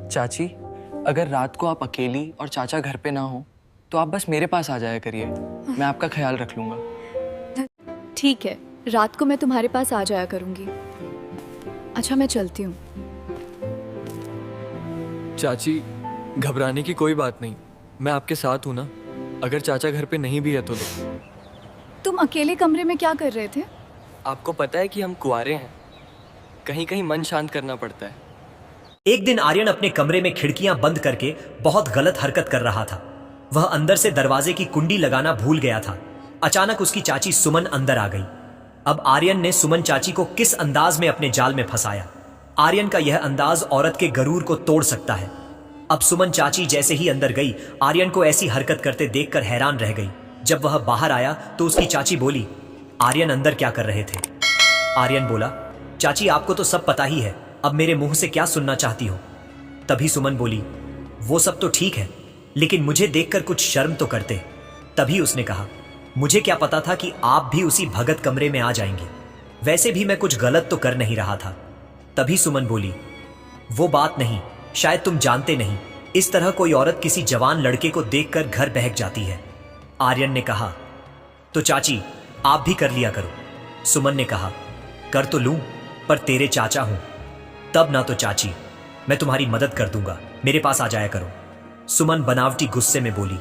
चाची, अगर रात को आप अकेली और चाचा घर पे ना हो तो आप बस मेरे पास आ जाया करिए, मैं आपका ख्याल रख लूँगा। ठीक है, रात को मैं तुम्हारे पास आ जाया करूंगी। अच्छा, मैं चलती हूँ। चाची, घबराने की कोई बात नहीं, मैं आपके साथ हूँ ना। अगर चाचा घर पे नहीं भी है तो तुम अकेले कमरे में क्या कर रहे थे? आपको पता है कि हम कुंवारे हैं, कहीं कहीं मन शांत करना पड़ता है। एक दिन आर्यन अपने कमरे में खिड़कियां बंद करके बहुत गलत हरकत कर रहा था। वह अंदर से दरवाजे की कुंडी लगाना भूल गया था। अचानक उसकी चाची सुमन अंदर आ गई। अब आर्यन ने सुमन चाची को किस अंदाज में अपने जाल में फंसाया। आर्यन का यह अंदाज औरत के गरूर को तोड़ सकता है। अब सुमन चाची जैसे ही अंदर गई, आर्यन को ऐसी हरकत करते देखकर हैरान रह गई। जब वह बाहर आया तो उसकी चाची बोली, आर्यन अंदर क्या कर रहे थे? आर्यन बोला, चाची आपको तो सब पता ही है, अब मेरे मुंह से क्या सुनना चाहती हो? तभी सुमन बोली, वो सब तो ठीक है, लेकिन मुझे देखकर कुछ शर्म तो करते। तभी उसने कहा, मुझे क्या पता था कि आप भी उसी भगत कमरे में आ जाएंगे, वैसे भी मैं कुछ गलत तो कर नहीं रहा था। तभी सुमन बोली, वो बात नहीं, शायद तुम जानते नहीं, इस तरह कोई औरत किसी जवान लड़के को देखकर घर बहक जाती है। आर्यन ने कहा, तो चाची आप भी कर लिया करो। सुमन ने कहा, कर तो लूं, पर तेरे चाचा हूं। तब ना तो चाची, मैं तुम्हारी मदद कर दूंगा, मेरे पास आ जाया करो। सुमन बनावटी गुस्से में बोली,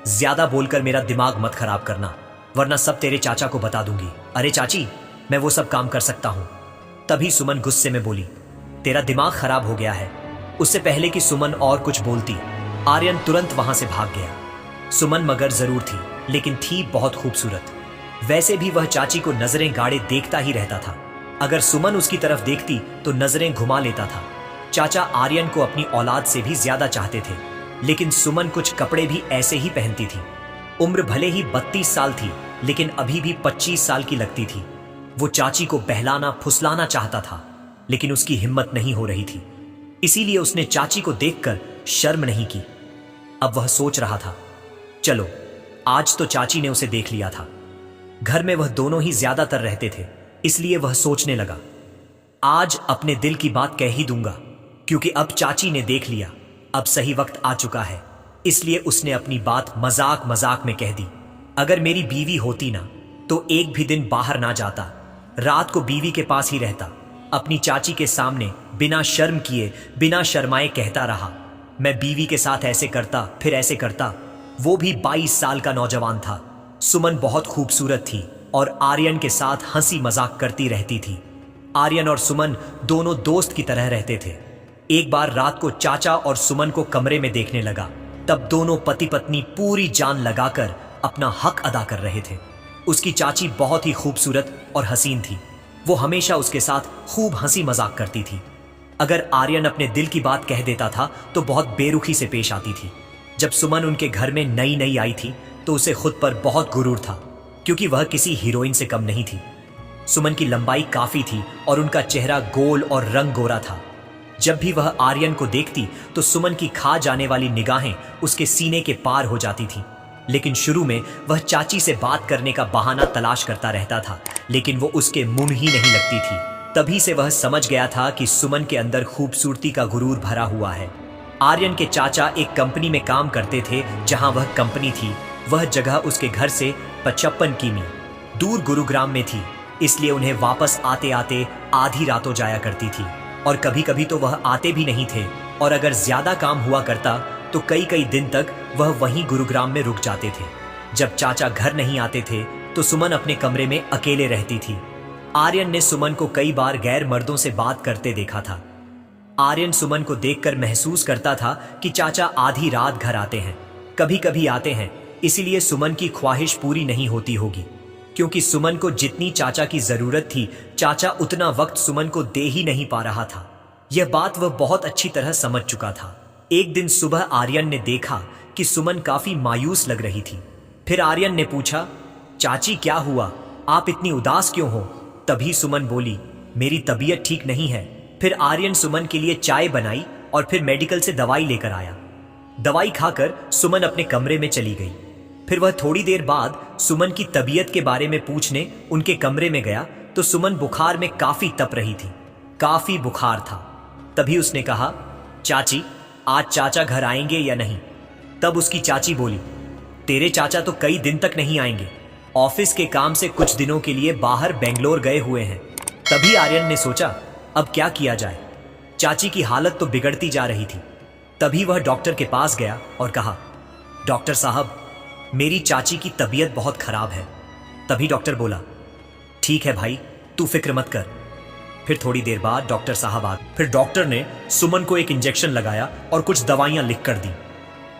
ज्यादा बोलकर मेरा दिमाग मत खराब करना, वरना सब तेरे चाचा को बता दूंगी। अरे चाची, मैं वो सब काम कर सकता हूं। तभी सुमन गुस्से में बोली, तेरा दिमाग खराब हो गया है। उससे पहले कि सुमन और कुछ बोलती, आर्यन तुरंत वहां से भाग गया। सुमन मगर जरूर थी, लेकिन थी बहुत खूबसूरत। वैसे भी वह चाची को नजरें गाड़े देखता ही रहता था। अगर सुमन उसकी तरफ देखती तो नजरें घुमा लेता था। चाचा आर्यन को अपनी औलाद से भी ज्यादा चाहते थे, लेकिन सुमन कुछ कपड़े भी ऐसे ही पहनती थी। उम्र भले ही 32 साल थी, लेकिन अभी भी 25 साल की लगती थी। वो चाची को बहलाना फुसलाना चाहता था, लेकिन उसकी हिम्मत नहीं हो रही थी। इसीलिए उसने चाची को देखकर शर्म नहीं की। अब वह सोच रहा था, चलो आज तो चाची ने उसे देख लिया था। घर में वह दोनों ही ज्यादातर रहते थे, इसलिए वह सोचने लगा, आज अपने दिल की बात कह ही दूंगा, क्योंकि अब चाची ने देख लिया, अब सही वक्त आ चुका है। इसलिए उसने अपनी बात मजाक मजाक में कह दी, अगर मेरी बीवी होती ना तो एक भी दिन बाहर ना जाता, रात को बीवी के पास ही रहता। अपनी चाची के सामने बिना शर्म किए बिना शर्माए कहता रहा, मैं बीवी के साथ ऐसे करता फिर ऐसे करता। वो भी 22 साल का नौजवान था। सुमन बहुत खूबसूरत थी और आर्यन के साथ हंसी मजाक करती रहती थी। आर्यन और सुमन दोनों दोस्त की तरह रहते थे। एक बार रात को चाचा और सुमन को कमरे में देखने लगा, तब दोनों पति पत्नी पूरी जान लगाकर अपना हक अदा कर रहे थे। उसकी चाची बहुत ही खूबसूरत और हसीन थी। वो हमेशा उसके साथ खूब हंसी मजाक करती थी। अगर आर्यन अपने दिल की बात कह देता था तो बहुत बेरुखी से पेश आती थी। जब सुमन उनके घर में नई नई आई थी तो उसे खुद पर बहुत गुरूर था, क्योंकि वह किसी हीरोइन से कम नहीं थी। सुमन की लंबाई काफी थी और उनका चेहरा गोल और रंग गोरा था। जब भी वह आर्यन को देखती तो सुमन की खा जाने वाली निगाहें उसके सीने के पार हो जाती थी। लेकिन शुरू में वह चाची से बात करने का बहाना तलाश करता रहता था, लेकिन वो उसके मुंह ही नहीं लगती थी। तभी से वह समझ गया था कि सुमन के अंदर खूबसूरती का गुरूर भरा हुआ है। आर्यन के चाचा एक कंपनी में काम करते थे। जहां वह कंपनी थी वह जगह उसके घर से 55 किमी दूर गुरुग्राम में थी, इसलिए उन्हें वापस आते आते आधी रातों जाया करती थी। और कभी कभी तो वह आते भी नहीं थे, और अगर ज्यादा काम हुआ करता तो कई कई दिन तक वह वहीं गुरुग्राम में रुक जाते थे। जब चाचा घर नहीं आते थे तो सुमन अपने कमरे में अकेले रहती थी। आर्यन ने सुमन को कई बार गैर मर्दों से बात करते देखा था। आर्यन सुमन को देखकर महसूस करता था कि चाचा आधी रात घर आते हैं, कभी कभी आते हैं, इसीलिए सुमन की ख्वाहिश पूरी नहीं होती होगी, क्योंकि सुमन को जितनी चाचा की जरूरत थी चाचा उतना वक्त सुमन को दे ही नहीं पा रहा था। यह बात वह बहुत अच्छी तरह समझ चुका था। एक दिन सुबह आर्यन ने देखा कि सुमन काफी मायूस लग रही थी। फिर आर्यन ने पूछा, चाची क्या हुआ, आप इतनी उदास क्यों हो? तभी सुमन बोली, मेरी तबीयत ठीक नहीं है। फिर आर्यन सुमन के लिए चाय बनाई और फिर मेडिकल से दवाई लेकर आया। दवाई खाकर सुमन अपने कमरे में चली गई। फिर वह थोड़ी देर बाद सुमन की तबीयत के बारे में पूछने उनके कमरे में गया तो सुमन बुखार में काफी तप रही थी, काफी बुखार था। तभी उसने कहा, चाची आज चाचा घर आएंगे या नहीं। तब उसकी चाची बोली, तेरे चाचा तो कई दिन तक नहीं आएंगे, ऑफिस के काम से कुछ दिनों के लिए बाहर बेंगलोर गए हुए हैं। तभी आर्यन ने सोचा अब क्या किया जाए, चाची की हालत तो बिगड़ती जा रही थी। तभी वह डॉक्टर के पास गया और कहा, डॉक्टर साहब मेरी चाची की तबीयत बहुत खराब है। तभी डॉक्टर बोला, ठीक है भाई, तू फिक्र मत कर। फिर थोड़ी देर बाद डॉक्टर साहब आ गए। फिर डॉक्टर ने सुमन को एक इंजेक्शन लगाया और कुछ दवाइयां लिख कर दी।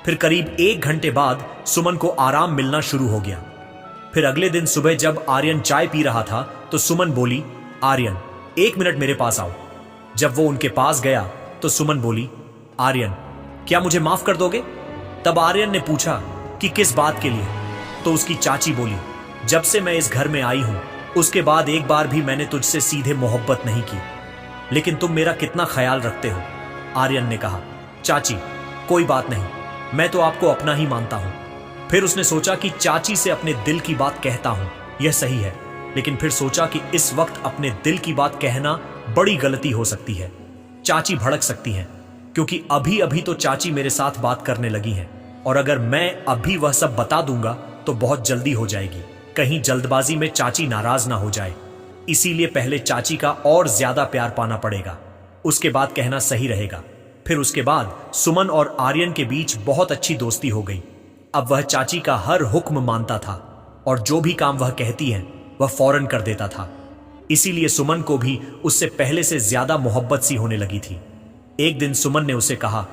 फिर करीब 1 घंटे बाद सुमन को आराम मिलना शुरू हो गया। फिर अगले दिन सुबह जब आर्यन चाय पी रहा था तो सुमन बोली, आर्यन 1 मिनट मेरे पास आओ। जब वो उनके पास गया तो सुमन बोली, आर्यन क्या मुझे माफ कर दोगे? तब आर्यन ने पूछा कि किस बात के लिए? तो उसकी चाची बोली, जब से मैं इस घर में आई हूं उसके बाद एक बार भी मैंने तुझसे सीधे मोहब्बत नहीं की, लेकिन तुम मेरा कितना ख्याल रखते हो। आर्यन ने कहा, चाची कोई बात नहीं, मैं तो आपको अपना ही मानता हूं। फिर उसने सोचा कि चाची से अपने दिल की बात कहता हूं, यह सही है, लेकिन फिर सोचा कि इस वक्त अपने दिल की बात कहना बड़ी गलती हो सकती है। चाची भड़क सकती हैं, क्योंकि अभी अभी तो चाची मेरे साथ बात करने लगी हैं, और अगर मैं अभी वह सब बता दूंगा तो बहुत जल्दी हो जाएगी, कहीं जल्दबाजी में चाची नाराज ना हो जाए। इसीलिए पहले चाची का और ज्यादा प्यार पाना पड़ेगा, उसके बाद कहना सही रहेगा। फिर उसके बाद सुमन और आर्यन के बीच बहुत अच्छी दोस्ती हो गई। अब वह चाची का हर हुक्म मानता था और जो भी काम वह कहती है वह फौरन कर देता था। इसीलिए सुमन को भी उससे पहले से ज्यादा मोहब्बत सी होने लगी थी। एक दिन सुमन ने उसे कहा,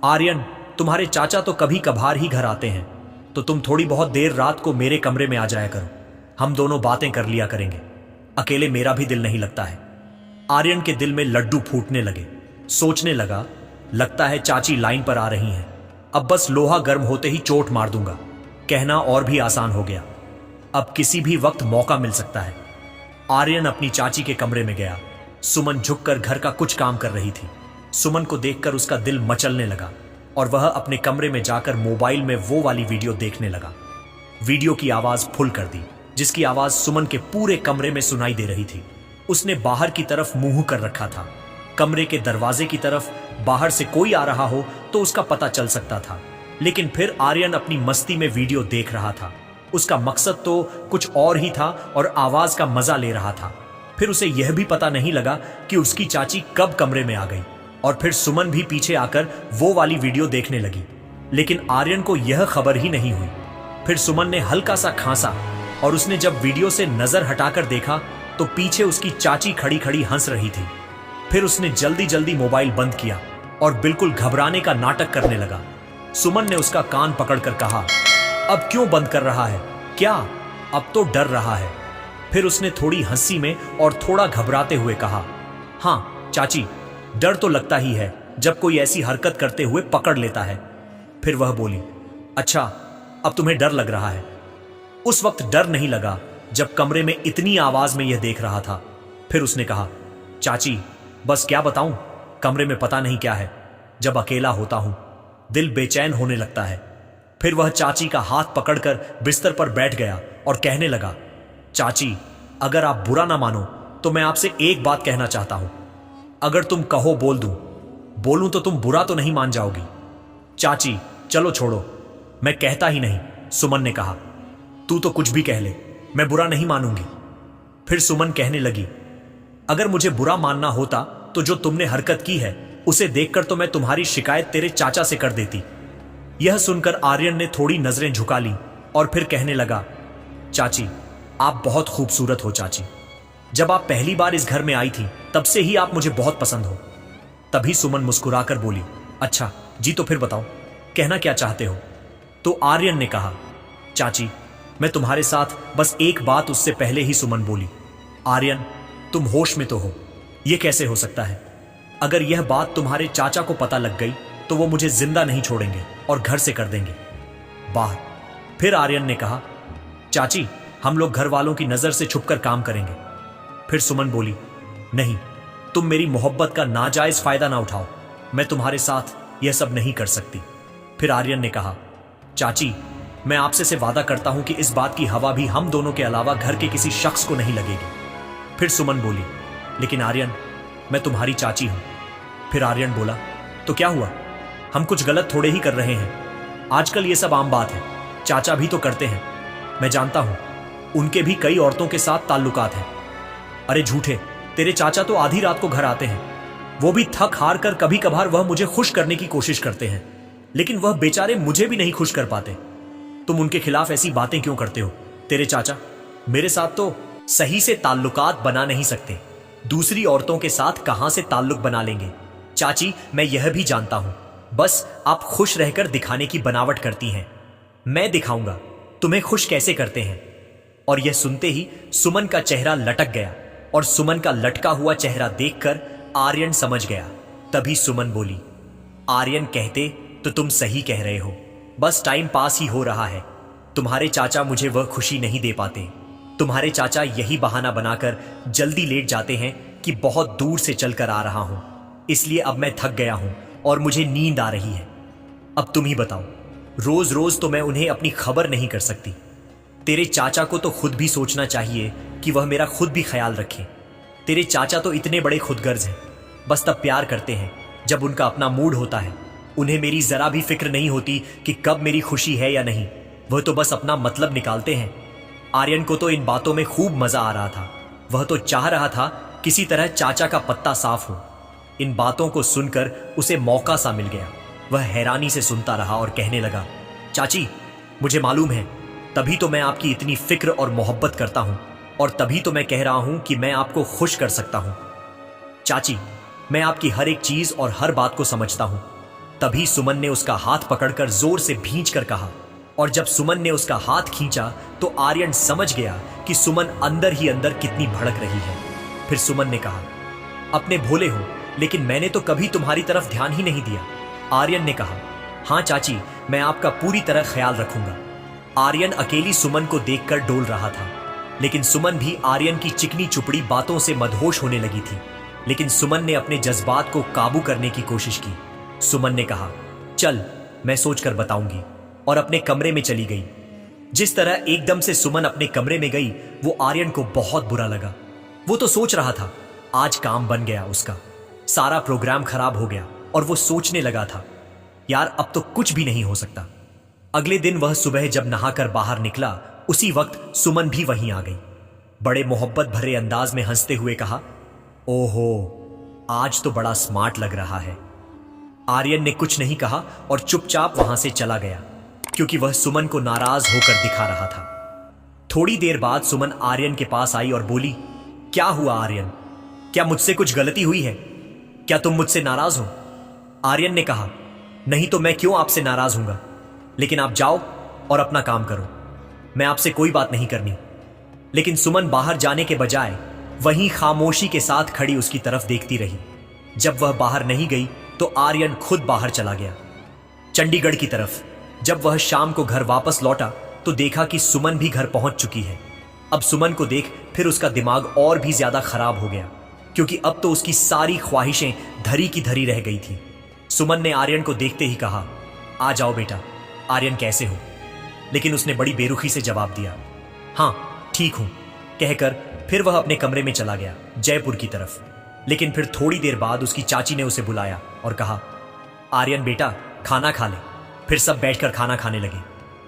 आर्यन तुम्हारे चाचा तो कभी कभार ही घर आते हैं, तो तुम थोड़ी बहुत देर रात को मेरे कमरे में आ जाया करो, हम दोनों बातें कर लिया करेंगे, अकेले मेरा भी दिल नहीं लगता है। आर्यन के दिल में लड्डू फूटने लगे। सोचने लगा, लगता है चाची लाइन पर आ रही हैं, अब बस लोहा गर्म होते ही चोट मार दूंगा। कहना और भी आसान हो गया, अब किसी भी वक्त मौका मिल सकता है। आर्यन अपनी चाची के कमरे में गया। सुमन झुककर घर का कुछ काम कर रही थी। सुमन को देखकर उसका दिल मचलने लगा और वह अपने कमरे में जाकर मोबाइल में वो वाली वीडियो देखने लगा। वीडियो की आवाज फुल कर दी, जिसकी आवाज सुमन के पूरे कमरे में सुनाई दे रही थी। उसने बाहर की तरफ मुंह कर रखा था। कमरे के दरवाजे की तरफ बाहर से कोई आ रहा हो तो उसका पता चल सकता था, लेकिन फिर आर्यन अपनी मस्ती में वीडियो देख रहा था। उसका मकसद तो कुछ और ही था और आवाज का मजा ले रहा था। फिर उसे यह भी पता नहीं लगा कि उसकी चाची कब कमरे में आ गई, और फिर सुमन भी पीछे आकर वो वाली वीडियो देखने लगी, लेकिन आर्यन को यह खबर ही नहीं हुई। फिर सुमन ने हल्का सा खांसा और उसने जब वीडियो से नजर हटाकर देखा तो पीछे उसकी चाची खड़ी खड़ी हंस रही थी। फिर उसने जल्दी जल्दी मोबाइल बंद किया और बिल्कुल घबराने का नाटक करने लगा। सुमन ने उसका कान पकड़कर कहा, अब क्यों बंद कर रहा है? क्या अब तो डर रहा है? फिर उसने थोड़ी हंसी में और थोड़ा घबराते हुए कहा, हाँ चाची, डर तो लगता ही है जब कोई ऐसी हरकत करते हुए पकड़ लेता है। फिर वह बोली, अच्छा अब तुम्हें डर लग रहा है? उस वक्त डर नहीं लगा जब कमरे में इतनी आवाज में यह देख रहा था। फिर उसने कहा, चाची बस क्या बताऊं, कमरे में पता नहीं क्या है, जब अकेला होता हूं दिल बेचैन होने लगता है। फिर वह चाची का हाथ पकड़कर बिस्तर पर बैठ गया और कहने लगा, चाची अगर आप बुरा ना मानो तो मैं आपसे एक बात कहना चाहता हूं, अगर तुम कहो बोलूं तो तुम बुरा तो नहीं मान जाओगी? चाची चलो छोड़ो, मैं कहता ही नहीं, सुमन ने कहा। तू तो कुछ भी कह ले, मैं बुरा नहीं मानूंगी। फिर सुमन कहने लगी, अगर मुझे बुरा मानना होता तो जो तुमने हरकत की है उसे देखकर तो मैं तुम्हारी शिकायत तेरे चाचा से कर देती। यह सुनकर आर्यन ने थोड़ी नजरें झुका ली और फिर कहने लगा, चाची आप बहुत खूबसूरत हो चाची, जब आप पहली बार इस घर में आई थी तब से ही आप मुझे बहुत पसंद हो। तभी सुमन मुस्कुराकर बोली, अच्छा जी तो फिर बताओ कहना क्या चाहते हो? तो आर्यन ने कहा, चाची मैं तुम्हारे साथ बस एक बात। उससे पहले ही सुमन बोली, आर्यन तुम होश में तो हो? यह कैसे हो सकता है? अगर यह बात तुम्हारे चाचा को पता लग गई तो वो मुझे जिंदा नहीं छोड़ेंगे और घर से कर देंगे बाहर। फिर आर्यन ने कहा, चाची हम लोग घर वालों की नजर से छुपकर काम करेंगे। फिर सुमन बोली, नहीं, तुम मेरी मोहब्बत का नाजायज फायदा ना उठाओ, मैं तुम्हारे साथ यह सब नहीं कर सकती। फिर आर्यन ने कहा, चाची मैं आपसे से वादा करता हूं कि इस बात की हवा भी हम दोनों के अलावा घर के किसी शख्स को नहीं लगेगी। फिर सुमन बोली, लेकिन आर्यन मैं तुम्हारी चाची हूं। फिर आर्यन बोला, तो क्या हुआ? हम कुछ गलत थोड़े ही कर रहे हैं। आजकल ये सब आम बात है, चाचा भी तो करते हैं। मैं जानता हूं, उनके भी कई औरतों के साथ ताल्लुकात हैं। अरे झूठे, तेरे चाचा तो आधी रात को घर आते हैं। वो भी थक हार कर कभी कभार वह मुझे खुश करने की कोशिश करते हैं, लेकिन वह बेचारे मुझे भी नहीं खुश कर पाते। तुम उनके खिलाफ ऐसी बातें क्यों करते हो? तेरे चाचा मेरे साथ तो सही से ताल्लुकात बना नहीं सकते, दूसरी औरतों के साथ कहां से ताल्लुक बना लेंगे? चाची, मैं यह भी जानता हूं, बस आप खुश रहकर दिखाने की बनावट करती हैं। मैं दिखाऊंगा तुम्हें खुश कैसे करते हैं। और यह सुनते ही सुमन का चेहरा लटक गया, और सुमन का लटका हुआ चेहरा देखकर आर्यन समझ गया। तभी सुमन बोली, आर्यन कहते तो तुम सही कह रहे हो, बस टाइम पास ही हो रहा है। तुम्हारे चाचा मुझे वह खुशी नहीं दे पाते। तुम्हारे चाचा यही बहाना बनाकर जल्दी लेट जाते हैं कि बहुत दूर से चलकर आ रहा हूं, इसलिए अब मैं थक गया हूं और मुझे नींद आ रही है। अब तुम ही बताओ, रोज रोज तो मैं उन्हें अपनी खबर नहीं कर सकती। तेरे चाचा को तो खुद भी सोचना चाहिए कि वह मेरा खुद भी ख्याल रखें। तेरे चाचा तो इतने बड़े खुदगर्ज हैं, बस तब प्यार करते हैं जब उनका अपना मूड होता है। उन्हें मेरी जरा भी फिक्र नहीं होती कि कब मेरी खुशी है या नहीं, वह तो बस अपना मतलब निकालते हैं। आर्यन को तो इन बातों में खूब मजा आ रहा था। वह तो चाह रहा था किसी तरह चाचा का पत्ता साफ हो। इन बातों को सुनकर उसे मौका सा मिल गया। वह हैरानी से सुनता रहा और कहने लगा, चाची, मुझे मालूम है, तभी तो मैं आपकी इतनी फिक्र और मोहब्बत करता हूं, और तभी तो मैं कह रहा हूं कि मैं आपको खुश कर सकता हूं। चाची, मैं आपकी हर एक चीज और हर बात को समझता हूं। तभी सुमन ने उसका हाथ पकड़कर जोर से भींचकर कहा, और जब सुमन ने उसका हाथ खींचा तो आर्यन समझ गया कि सुमन अंदर ही अंदर कितनी भड़क रही है। फिर सुमन ने कहा, अपने भोले हो, लेकिन मैंने तो कभी तुम्हारी तरफ ध्यान ही नहीं दिया। आर्यन ने कहा, हां चाची, मैं आपका पूरी तरह ख्याल रखूंगा। आर्यन अकेली सुमन को देखकर डोल रहा था, लेकिन सुमन भी आर्यन की चिकनी चुपड़ी बातों से मदहोश होने लगी थी। लेकिन सुमन ने अपने जज्बात को काबू करने की कोशिश की। सुमन ने कहा, चल, मैं सोचकर बताऊंगी, और अपने कमरे में चली गई। जिस तरह एकदम से सुमन अपने कमरे में गई, वो आर्यन को बहुत बुरा लगा। वो तो सोच रहा था, आज काम बन गया उसका, सारा प्रोग्राम खराब हो गया, और वो सोचने लगा था, यार अब तो कुछ भी नहीं हो सकता। अगले दिन वह सुबह जब नहाकर बाहर निकला, उसी वक्त सुमन भी वहीं आ गई। बड़े मोहब्बत भरे अंदाज में हंसते हुए कहा, ओहो, आज तो बड़ा स्मार्ट लग रहा है। आर्यन ने कुछ नहीं कहा और चुपचाप वहां से चला गया, क्योंकि वह सुमन को नाराज होकर दिखा रहा था। थोड़ी देर बाद सुमन आर्यन के पास आई और बोली, क्या हुआ आर्यन, क्या मुझसे कुछ गलती हुई है? क्या तुम मुझसे नाराज हो? आर्यन ने कहा, नहीं तो मैं क्यों आपसे नाराज हूंगा, लेकिन आप जाओ और अपना काम करो, मैं आपसे कोई बात नहीं करनी। लेकिन सुमन बाहर जाने के बजाय वहीं खामोशी के साथ खड़ी उसकी तरफ देखती रही। जब वह बाहर नहीं गई तो आर्यन खुद बाहर चला गया, चंडीगढ़ की तरफ। जब वह शाम को घर वापस लौटा तो देखा कि सुमन भी घर पहुंच चुकी है। अब सुमन को देख फिर उसका दिमाग और भी ज्यादा खराब हो गया, क्योंकि अब तो उसकी सारी ख्वाहिशें धरी की धरी रह गई थी। सुमन ने आर्यन को देखते ही कहा, आ जाओ बेटा। आर्यन, कैसे हो? लेकिन उसने बड़ी बेरुखी से जवाब दिया, हाँ ठीक हूं, कहकर फिर वह अपने कमरे में चला गया, जयपुर की तरफ। लेकिन फिर थोड़ी देर बाद उसकी चाची ने उसे बुलाया और कहा, आर्यन बेटा, खाना खा ले। फिर सब बैठकर खाना खाने लगे।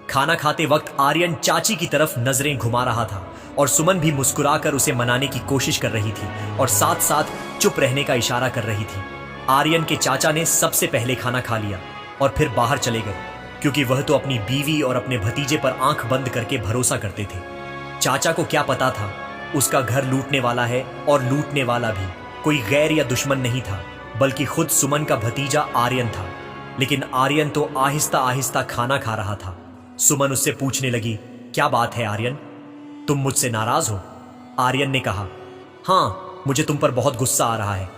खाना खाते वक्त आर्यन चाची की तरफ नजरें घुमा रहा था, और सुमन भी मुस्कुराकर उसे मनाने की कोशिश कर रही थी और साथ साथ चुप रहने का इशारा कर रही थी। आर्यन के चाचा ने सबसे पहले खाना खा लिया और फिर बाहर चले गए, क्योंकि वह तो अपनी बीवी और अपने भतीजे पर आंख बंद करके भरोसा करते थे। चाचा को क्या पता था, उसका घर लूटने वाला है, और लूटने वाला भी कोई गैर या दुश्मन नहीं था, बल्कि खुद सुमन का भतीजा आर्यन था। लेकिन आर्यन तो आहिस्ता आहिस्ता खाना खा रहा था। सुमन उससे पूछने लगी, क्या बात है आर्यन, तुम मुझसे नाराज हो? आर्यन ने कहा, हाँ, मुझे तुम पर बहुत गुस्सा आ रहा है।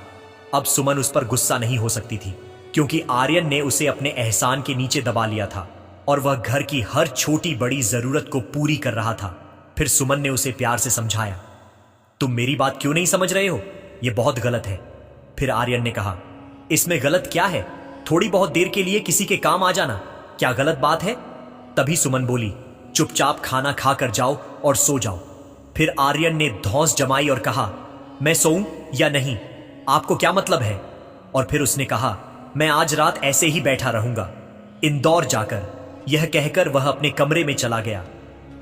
अब सुमन उस पर गुस्सा नहीं हो सकती थी, क्योंकि आर्यन ने उसे अपने एहसान के नीचे दबा लिया था और वह घर की हर छोटी बड़ी जरूरत को पूरी कर रहा था। फिर सुमन ने उसे प्यार से समझाया, तुम मेरी बात क्यों नहीं समझ रहे हो, यह बहुत गलत है। फिर आर्यन ने कहा, इसमें गलत क्या है, थोड़ी बहुत देर के लिए किसी के काम आ जाना क्या गलत बात है? तभी सुमन बोली, चुपचाप खाना खाकर जाओ और सो जाओ। फिर आर्यन ने धौंस जमाई और कहा, मैं सोऊं या नहीं, आपको क्या मतलब है? और फिर उसने कहा, मैं आज रात ऐसे ही बैठा रहूंगा, इंदौर जाकर। यह कहकर वह अपने कमरे में चला गया।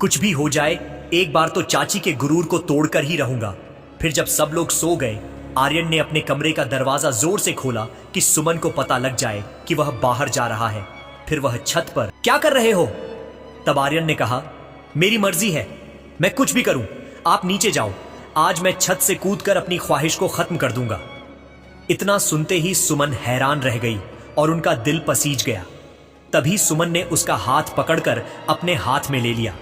कुछ भी हो जाए, एक बार तो चाची के गुरूर को तोड़कर ही रहूंगा। फिर जब सब लोग सो गए, आर्यन ने अपने कमरे का दरवाजा जोर से खोला कि सुमन को पता लग जाए कि वह बाहर जा रहा है। फिर वह छत पर, क्या कर रहे हो? तब आर्यन ने कहा, मेरी मर्जी है, मैं कुछ भी करूं, आप नीचे जाओ। आज मैं छत से कूदकर अपनी ख्वाहिश को खत्म कर दूंगा। इतना सुनते ही सुमन हैरान रह गई और उनका दिल पसीज गया। तभी सुमन ने उसका हाथ पकड़कर अपने हाथ में ले लिया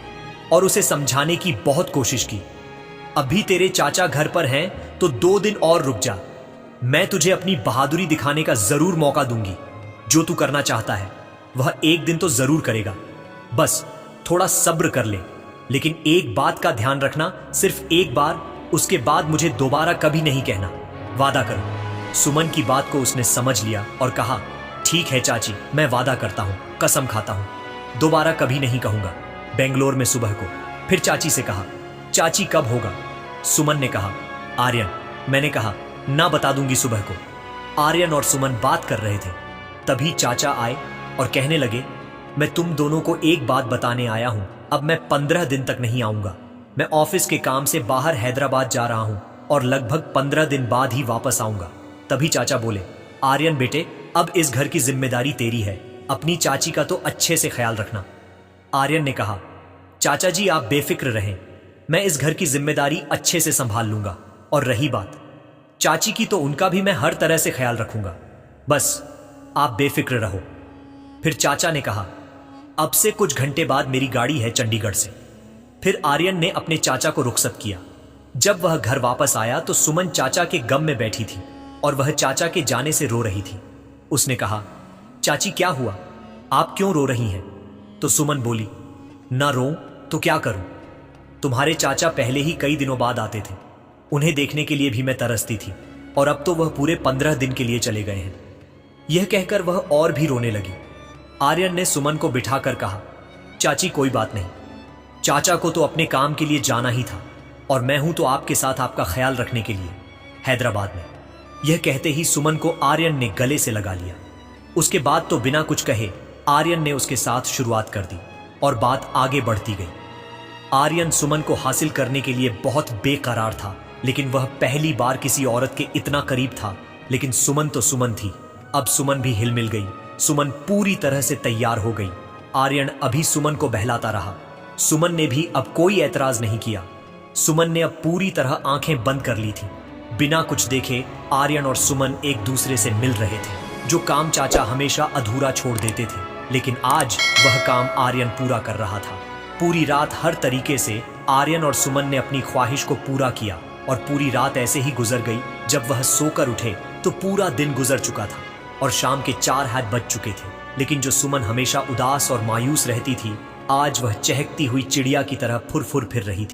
और उसे समझाने की बहुत कोशिश की। अभी तेरे चाचा घर पर हैं तो 2 दिन और रुक जा। मैं तुझे अपनी बहादुरी दिखाने का जरूर मौका दूंगी। जो तू करना चाहता है वह एक दिन तो जरूर करेगा। बस थोड़ा सब्र कर ले। लेकिन एक बात का ध्यान रखना, सिर्फ एक बार, उसके बाद मुझे दोबारा कभी नहीं कहना। वादा करो। सुमन की बात को उसने समझ लिया और कहा, ठीक है चाची, मैं वादा करता हूं, कसम खाता हूं, दोबारा कभी नहीं कहूंगा। बेंगलोर में सुबह को। फिर चाची से कहा, चाची कब होगा? सुमन ने कहा, आर्यन। मैंने कहा, ना बता दूंगी सुबह को। आर्यन और सुमन बात कर रहे थे। तभी चाचा आए और कहने लगे, मैं तुम दोनों को एक बात बताने आया हूं। अब मैं 15 दिन तक नहीं आऊंगा। मैं ऑफिस के काम से बाहर हैदराबाद जा रहा हूं और लगभग 15 दिन बाद ही वापस आऊंगा। तभी चाचा बोले, आर्यन बेटे, अब इस घर की जिम्मेदारी तेरी है। अपनी चाची का तो अच्छे से ख्याल रखना। आर्यन ने कहा, चाचा जी आप बेफिक्र रहें, मैं इस घर की जिम्मेदारी अच्छे से संभाल लूंगा। और रही बात चाची की, तो उनका भी मैं हर तरह से ख्याल रखूंगा। बस आप बेफिक्र रहो। फिर चाचा ने कहा, अब से कुछ घंटे बाद मेरी गाड़ी है चंडीगढ़ से। फिर आर्यन ने अपने चाचा को रुखसत किया। जब वह घर वापस आया तो सुमन चाचा के गम में बैठी थी और वह चाचा के जाने से रो रही थी। उसने कहा, चाची क्या हुआ, आप क्यों रो रही हैं? तो सुमन बोली, ना रो तो क्या करूं, तुम्हारे चाचा पहले ही कई दिनों बाद आते थे, उन्हें देखने के लिए भी मैं तरसती थी, और अब तो वह पूरे 15 दिन के लिए चले गए हैं। यह कहकर वह और भी रोने लगी। आर्यन ने सुमन को बिठाकर कहा, चाची कोई बात नहीं, चाचा को तो अपने काम के लिए जाना ही था और मैं हूं तो आपके साथ आपका ख्याल रखने के लिए हैदराबाद में। यह कहते ही सुमन को आर्यन ने गले से लगा लिया। उसके बाद तो बिना कुछ कहे आर्यन ने उसके साथ शुरुआत कर दी और बात आगे बढ़ती गई। आर्यन सुमन को हासिल करने के लिए बहुत बेकरार था, लेकिन वह पहली बार किसी औरत के इतना करीब था। लेकिन सुमन तो सुमन थी। अब सुमन भी हिल मिल गई। सुमन पूरी तरह से तैयार हो गई। आर्यन अभी सुमन को बहलाता रहा। सुमन ने भी अब कोई एतराज नहीं किया। सुमन ने अब पूरी तरह आंखें बंद कर ली थी। बिना कुछ देखे आर्यन और सुमन एक दूसरे से मिल रहे थे। जो काम चाचा हमेशा अधूरा छोड़ देते थे, लेकिन आज वह काम आर्यन पूरा कर रहा था। पूरी रात हर तरीके से आर्यन और सुमन ने अपनी ख्वाहिश को पूरा किया और पूरी रात ऐसे ही गुजर गई। जब वह सोकर उठे तो पूरा दिन गुजर चुका था और शाम के 4 हाथ बज चुके थे। लेकिन जो सुमन हमेशा उदास और मायूस रहती थी, आज वह चहकती हुई चिड़िया की तरह फुर फुर फिर रही थी।